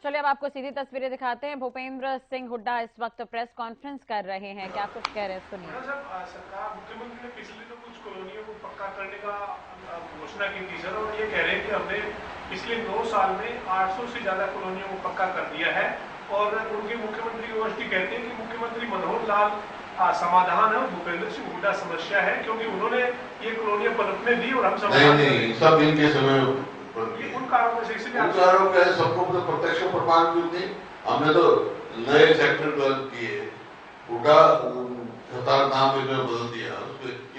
चलिए अब आपको सीधी तस्वीरें दिखाते हैं। भूपेंद्र सिंह हुड्डा इस वक्त प्रेस कॉन्फ्रेंस कर रहे हैं, क्या कुछ कह रहे हैं सुनिए। सरकार मुख्यमंत्री ने पिछले तो कुछ कॉलोनियों को पक्का करने का घोषणा की थी सर, और ये कह रहे हैं कि हमने पिछले 2 साल में 800 से ज्यादा कॉलोनियों को पक्का कर दिया है। और उनके मुख्यमंत्री यूनिवर्सिटी कहते हैं कि मुख्यमंत्री मनोहर लाल समाधान है, भूपेंद्र सिंह हुड्डा समस्या है, क्योंकि उन्होंने ये कॉलोनियां पनपने दी और हम नहीं सब इनके समय उन कारणों में से सबको तो प्रत्यक्ष प्रमाण क्यों नहीं। हमने तो नए सेक्टर डेवलप किए, हुड्डा खतार नाम इन्होंने बदल दिया,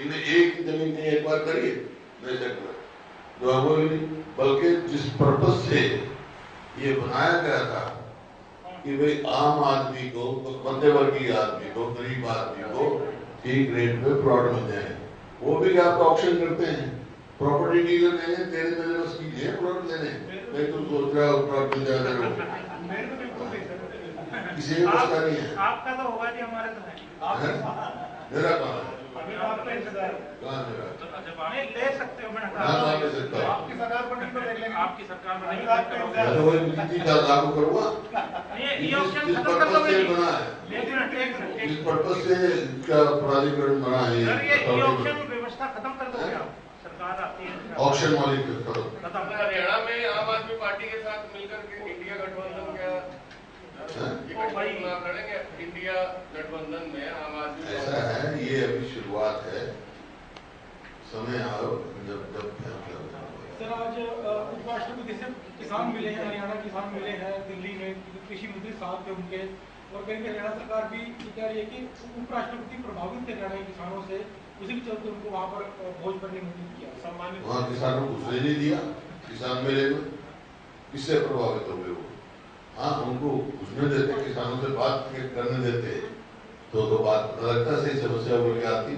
इन्हें एक जमीन नहीं एक बार करिए नए सेक्टर जो है वो नहीं, बल्कि जिस पर्पज से ये बनाया गया था कि भाई आम आदमी को, मध्यवर्गीय आदमी को, गरीब आदमी को ठीक रेट पे प्लॉट मिल जाए, वो भी आप ऑप्शन करते हैं। प्रॉपर्टी डीलर लेने तेरे मेरे बस की है प्लॉट लेने, नहीं तुम सोच रहा हो प्लॉट मिल जाएगा, किसी का बस का नहीं है। आपका तो होगा जी, हमारे तो है। मेरा कहाँ है? आपका इंतजार कहाँ मेरा? ले सकते हो, मैंने कहाँ ले सकता हूँ? आपकी सरकार पर नहीं तो देख लेंगे। आपकी सरकार में नहीं, वही नीति का लागू करूँगा। ये ऑप्शन जिस खत्म कर पर्पज से दोगे। बना है, एक मिनट जिस पर्पज से इसका प्राधिकरण बना है, सर, ये ऑप्शन व्यवस्था खत्म कर दोगे आप, सरकार आती है ऑप्शन वाली करो। हरियाणा में आम आदमी पार्टी के साथ मिलकर के इंडिया गठबंधन क्या लड़ेंगे? इंडिया गठबंधन में आम आदमी ऐसा है, ये अभी शुरुआत है, समय आओ जब सर आज उपराष्ट्रपति से किसान मिले हैं, हरियाणा किसान मिले हैं दिल्ली में, कृषि मंत्री साथ थे उनके, और कहीं हरियाणा सरकार भी कह रही है कि उपराष्ट्रपति प्रभावित थे हरियाणा के किसानों से, उसी के चलते उनको वहाँ पर भोज पर निमंत्रित किया। सम्मानित वहाँ किसानों को घुसने नहीं दिया, किसान मेले में किससे प्रभावित हो गए वो? हाँ, उनको घुसने देते, किसानों से बात करने देते तो बात पता लगता सही समस्या बोल के आती।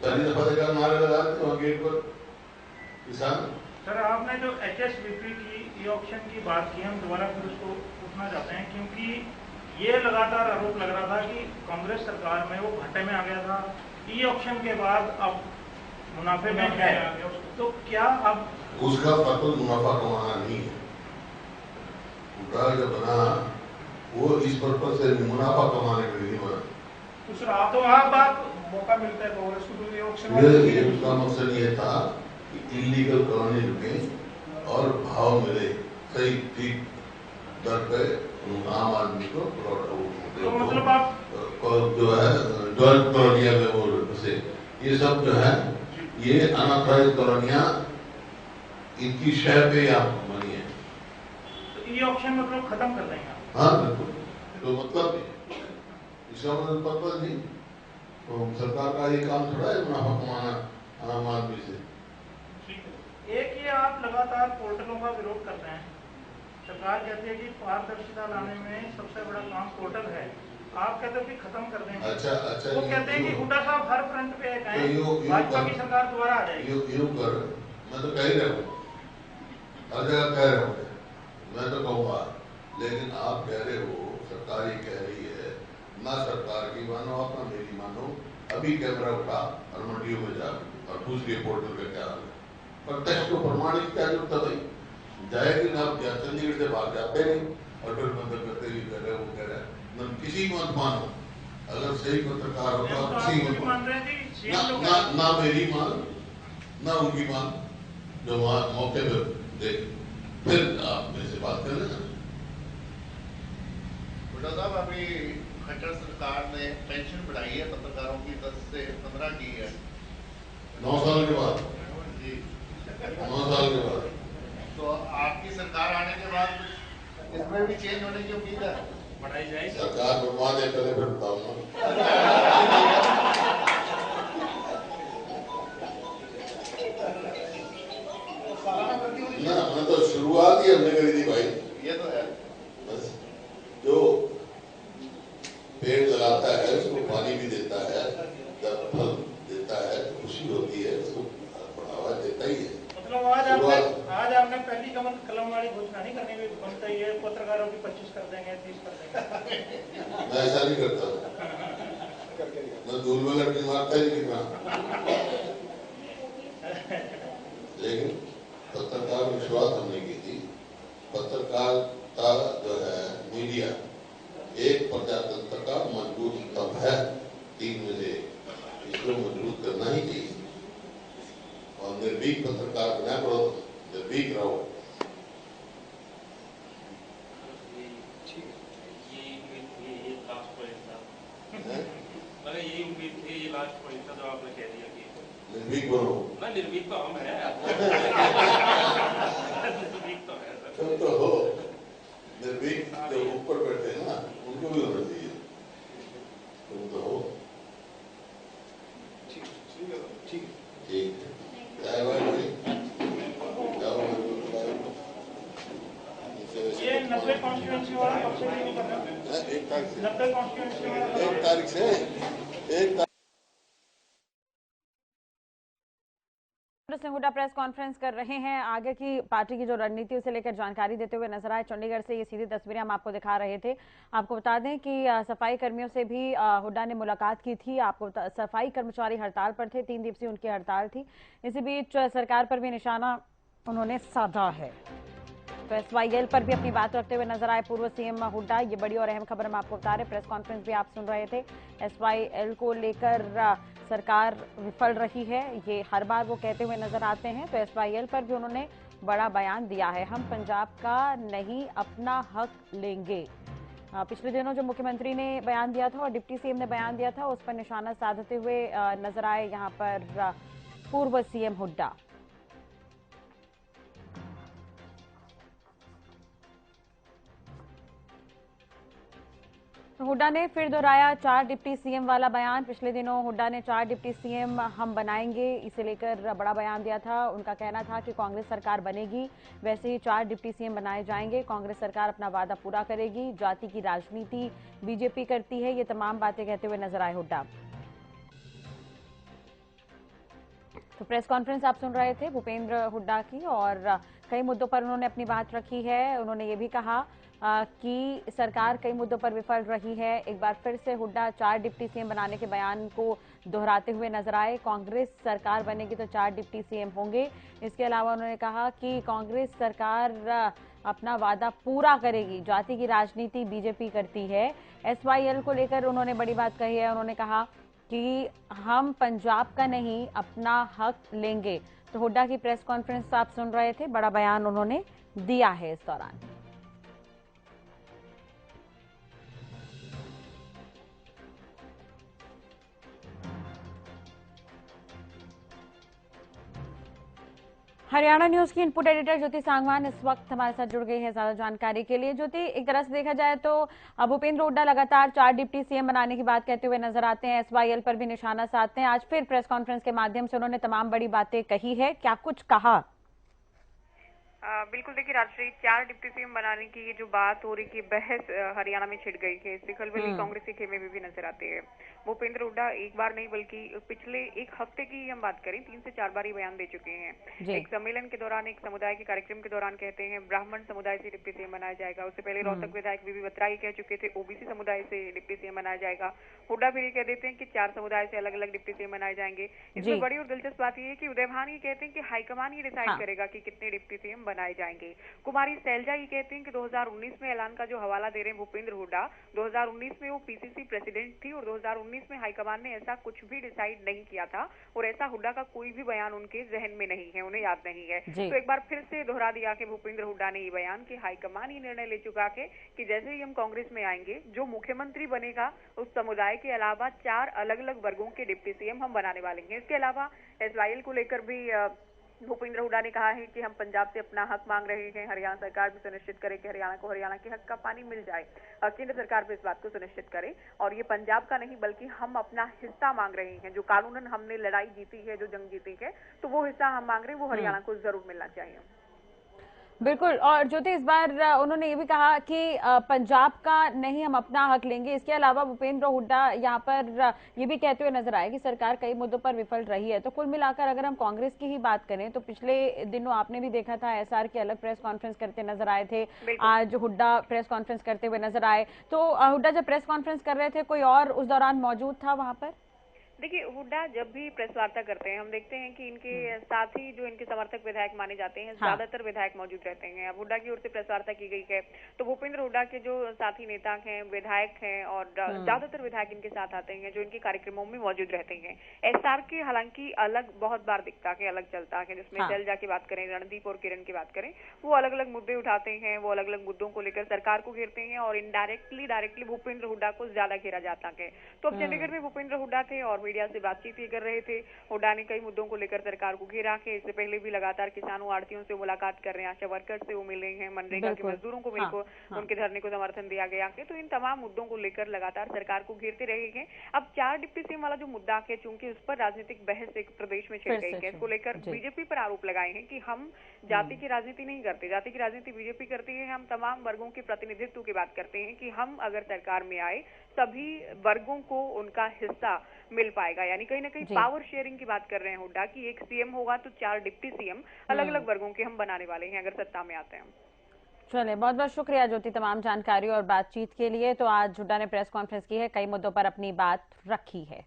पहली दफा देखा नारे लगा थे वहाँ गेट पर किसान। सर, आपने जो HSBP की ई ऑप्शन की बात की, हम दोबारा फिर उसको उठना चाहते हैं, क्योंकि ये लगातार आरोप लग रहा था कि कांग्रेस सरकार में वो घाटे में आ गया था, ई ऑप्शन के बाद अब मुनाफे में है, तो क्या अब उसका पर्पज मुनाफा कमाना नहीं है। उनका जो बना वो इस पर्पज से मुनाफा कमाने के लिए नहीं बना। तो आप बात मौका मिलता है कांग्रेस को, ये ऑप्शन ये उसका मकसद ये था कि इलीगल कॉलोनी रुके और भाव मिले सही ठीक दर पे आम आदमी को तो मतलब आप जो है डेवलप कॉलोनिया में वो से ये सब जो है ये अनऑथराइज्ड कॉलोनियां इनकी शय पे आप बनी है, तो ई ऑप्शन मतलब खत्म कर देंगे? हाँ बिल्कुल, तो मतलब इसका मतलब पर्पज नहीं, तो सरकार का ये काम थोड़ा है मुनाफा कमाना आम आदमी से। एक ये आप लगातार पोर्टलों का विरोध कर रहे हैं, सरकार कहती है कि पारदर्शिता लाने में सबसे बड़ा काम पोर्टल है, आप कहते हो कि खत्म कर देंगे। अच्छा वो कहते हैं कि हुड्डा साहब हर फ्रंट पे एक आए, भाजपा की सरकार दोबारा आ जाएगी। यूं कर, मैं तो कह ही रहा हूँ, हर जगह कह रहा हूँ, मैं तो कहूँगा, लेकिन आप कह रहे हो, सरकार ही कह रही है, ना सरकार की मानो आप ना मेरी मानो, अभी कैमरा उठा और मंडियों में जा और पूछ लिया पोर्टल का क्या हाल है। प्रत्यक्ष को प्रमाणित क्या जरूरत है भाई, जाएगी ना, आप चंडीगढ़ से भाग जाते नहीं और फिर बंद करते ही कह रहे वो कह रहे हैं, किसी को मत मानो, अगर सही पत्रकार हो तो किसी को ना मेरी मान ना उनकी मान, जो वहां मौके पे देख फिर आप मेरे से बात कर लेना। हुड्डा साहब, अभी खट्टर सरकार ने पेंशन बढ़ाई है पत्रकारों की, 10 से 15 की है 9 साल के बाद जी, 9 साल के बाद। तो आपकी सरकार आने के बाद इसमें भी चेंज होने की उम्मीद है? बढ़ाई जाएगी सरकार बनवा दे, पहले फिर बताऊंगा। ना मैं तो शुरुआत ही हमने करी थी भाई, ये तो है। बस जो पेड़ लगाता है उसको पानी भी देता है, जब फल देता है तो खुशी होती है, उसको बढ़ावा देता ही है। मतलब आज आपने पहली कलम वाली घोषणा नहीं करनी भी बनता ही है, पत्रकारों की 25 कर देंगे, 30 कर देंगे। मैं ऐसा नहीं करता, मैं धूल में लड़की मारता ही नहीं कितना, लेकिन पत्रकार विश्वास हमने की थी, पत्रकारिता जो है पहले यही उम्मीद थी, ये लास्ट पॉइंट था जो आपने कह दिया कि निर्भीक बनो ना, निर्भीक तो हम है निर्भीक तो है सर। तो हो निर्भीक जो ऊपर बैठे हैं ना उनको भी होना चाहिए, तुम तो हो। ठीक है क्या भाई ये 90 कॉन्स्टिट्यूएंसी वाला कब से शुरू कर रहे हैं? 1 तारीख से 90 कॉन्स्टिट्यूएंसी वाला 1 तारीख से 1 तारीख सिंह हुड्डा प्रेस कॉन्फ्रेंस कर रहे हैं। आगे की पार्टी की जो रणनीति उसे लेकर जानकारी देते हुए नजर आए। चंडीगढ़ से ये सीधी तस्वीरें हम आपको दिखा रहे थे। आपको बता दें कि सफाई कर्मियों से भी हुड्डा ने मुलाकात की थी। आपको सफाई कर्मचारी हड़ताल पर थे, 3 दिवसीय उनकी हड़ताल थी। इसी बीच सरकार पर भी निशाना उन्होंने साधा है। तो SYL पर भी अपनी बात रखते हुए नजर आए पूर्व सीएम हुड्डा। ये बड़ी और अहम खबर हम आपको बता रहे। प्रेस कॉन्फ्रेंस भी आप सुन रहे थे। SYL को लेकर सरकार विफल रही है, ये हर बार वो कहते हुए नजर आते हैं। तो SYL पर भी उन्होंने बड़ा बयान दिया है। हम पंजाब का नहीं अपना हक लेंगे। पिछले दिनों जो मुख्यमंत्री ने बयान दिया था और डिप्टी सीएम ने बयान दिया था, उस पर निशाना साधते हुए नजर आए यहाँ पर पूर्व सीएम हुड्डा। हुड्डा ने फिर दोहराया 4 डिप्टी सीएम वाला बयान। पिछले दिनों हुड्डा ने 4 डिप्टी सीएम हम बनाएंगे इसे लेकर बड़ा बयान दिया था। उनका कहना था कि कांग्रेस सरकार बनेगी वैसे ही 4 डिप्टी सीएम बनाए जाएंगे। कांग्रेस सरकार अपना वादा पूरा करेगी। जाति की राजनीति बीजेपी करती है, ये तमाम बातें कहते हुए नजर आए हुड्डा। तो प्रेस कॉन्फ्रेंस आप सुन रहे थे भूपेंद्र हुड्डा की, और कई मुद्दों पर उन्होंने अपनी बात रखी है। उन्होंने ये भी कहा कि सरकार कई मुद्दों पर विफल रही है। एक बार फिर से हुड्डा 4 डिप्टी सीएम बनाने के बयान को दोहराते हुए नजर आए। कांग्रेस सरकार बनेगी तो 4 डिप्टी सीएम होंगे। इसके अलावा उन्होंने कहा कि कांग्रेस सरकार अपना वादा पूरा करेगी। जाति की राजनीति बीजेपी करती है। SYL को लेकर उन्होंने बड़ी बात कही है। उन्होंने कहा कि हम पंजाब का नहीं अपना हक लेंगे। तो हुड्डा की प्रेस कॉन्फ्रेंस आप सुन रहे थे, बड़ा बयान उन्होंने दिया है इस दौरान। हरियाणा न्यूज की इनपुट एडिटर ज्योति सांगवान इस वक्त हमारे साथ जुड़ गई है ज्यादा जानकारी के लिए। ज्योति, एक तरह से देखा जाए तो भूपेंद्र हुड्डा लगातार 4 डिप्टी सीएम बनाने की बात कहते हुए नजर आते हैं। SYL पर भी निशाना साधते हैं। आज फिर प्रेस कॉन्फ्रेंस के माध्यम से उन्होंने तमाम बड़ी बातें कही है। क्या कुछ कहा? बिल्कुल, देखिए राजश्री, 4 डिप्टी सीएम बनाने की ये जो बात हो रही की बहस हरियाणा में छिड़ गई है, इससे खलबली कांग्रेस के खेमे में भी नजर आते हैं। भूपेंद्र हुड्डा एक बार नहीं बल्कि पिछले एक हफ्ते की हम बात करें 3 से 4 बार ही बयान दे चुके हैं। एक सम्मेलन के दौरान, एक समुदाय के कार्यक्रम के दौरान कहते हैं ब्राह्मण समुदाय से डिप्टी सीएम बनाया जाएगा। उससे पहले रोहतक विधायक बीबी बत्रा ही कह चुके थे OBC समुदाय से डिप्टी सीएम बनाया जाएगा। हुड्डा फिर ये कह देते हैं कि 4 समुदाय से अलग अलग डिप्टी सीएम बनाए जाएंगे। इसमें बड़ी और दिलचस्प बात यह है कि उदय भान ये कहते हैं कि हाईकमान ये डिसाइड करेगा कि कितने डिप्टी सीएम बनाए जाएंगे। कुमारी सैलजा ये कहते हैं कि 2019 में ऐलान का जो हवाला दे रहे हैं भूपेंद्र हुड्डा, 2019 में वो PCC प्रेसिडेंट थी और 2019 में हाईकमान ने ऐसा कुछ भी डिसाइड नहीं किया था और ऐसा हुड्डा का कोई भी बयान उनके जहन में नहीं है, उन्हें याद नहीं है। तो एक बार फिर से दोहरा दिया कि भूपेंद्र हुड्डा ने ये बयान कि हाईकमान ही निर्णय ले चुका है कि जैसे ही हम कांग्रेस में आएंगे, जो मुख्यमंत्री बनेगा उस समुदाय के अलावा 4 अलग अलग वर्गों के डिप्टी सीएम हम बनाने वाले हैं। इसके अलावा SYL को लेकर भी भूपेंद्र हुड्डा ने कहा है कि हम पंजाब से अपना हक मांग रहे हैं। हरियाणा सरकार भी सुनिश्चित करे कि हरियाणा को हरियाणा के हक का पानी मिल जाए। केंद्र सरकार भी इस बात को सुनिश्चित करे और ये पंजाब का नहीं बल्कि हम अपना हिस्सा मांग रहे हैं। जो कानूनन हमने लड़ाई जीती है, जो जंग जीती है, तो वो हिस्सा हम मांग रहे हैं, वो हरियाणा को जरूर मिलना चाहिए। बिल्कुल। और ज्योति, इस बार उन्होंने ये भी कहा कि पंजाब का नहीं हम अपना हक लेंगे। इसके अलावा भूपेंद्र हुड्डा यहाँ पर ये भी कहते हुए नजर आए कि सरकार कई मुद्दों पर विफल रही है। तो कुल मिलाकर अगर हम कांग्रेस की ही बात करें तो पिछले दिनों आपने भी देखा था SR की अलग प्रेस कॉन्फ्रेंस करते नजर आए थे, आज हुड्डा प्रेस कॉन्फ्रेंस करते हुए नजर आए। तो हुड्डा जब प्रेस कॉन्फ्रेंस कर रहे थे, कोई और उस दौरान मौजूद था वहां पर? देखिए, हुड्डा जब भी प्रेस वार्ता करते हैं, हम देखते हैं कि इनके साथ ही जो इनके समर्थक विधायक माने जाते हैं, ज्यादातर विधायक मौजूद रहते हैं। अब हुड्डा की ओर से प्रेस वार्ता की गई है, तो भूपेंद्र हुड्डा के जो साथी नेता हैं, विधायक हैं, और ज्यादातर विधायक इनके साथ आते हैं, जो इनके कार्यक्रमों में मौजूद रहते हैं। एसआर के हालांकि अलग बहुत बार दिखता है, अलग चलता है, जिसमें शैलजा की बात करें, रणदीप और किरण की बात करें, वो अलग अलग मुद्दे उठाते हैं, वो अलग अलग मुद्दों को लेकर सरकार को घेरते हैं, और डायरेक्टली भूपेंद्र हुड्डा को ज्यादा घेरा जाता है। तो अब चंडीगढ़ में भूपेंद्र हुड्डा थे और मीडिया से बातचीत कर रहे थे। हुड्डा ने कई मुद्दों को लेकर सरकार को घेरा है। इससे पहले भी लगातार किसानों, आड़तियों से मुलाकात कर रहे हैं, आशा वर्कर्स से वो मिले हैं, मनरेगा के मजदूरों को उनके धरने को समर्थन दिया गया है। तो इन तमाम मुद्दों को लेकर लगातार सरकार को घेरते रहे हैं। अब 4 डिप्टी सीएम वाला जो मुद्दा है, चूंकि उस पर राजनीतिक बहस एक प्रदेश में छिड़ गई है, इसको लेकर बीजेपी पर आरोप लगाए हैं कि हम जाति की राजनीति नहीं करते, जाति की राजनीति बीजेपी करती है। हम तमाम वर्गों के प्रतिनिधित्व की बात करते हैं कि हम अगर सरकार में आए सभी वर्गों को उनका हिस्सा मिल पाएगा। यानी कहीं ना कहीं पावर शेयरिंग की बात कर रहे हैं हुड्डा कि एक सीएम होगा तो 4 डिप्टी सीएम अलग अलग वर्गों के हम बनाने वाले हैं अगर सत्ता में आते हैं। चलिए, बहुत बहुत शुक्रिया ज्योति तमाम जानकारी और बातचीत के लिए। तो आज हुड्डा ने प्रेस कॉन्फ्रेंस की है, कई मुद्दों पर अपनी बात रखी है।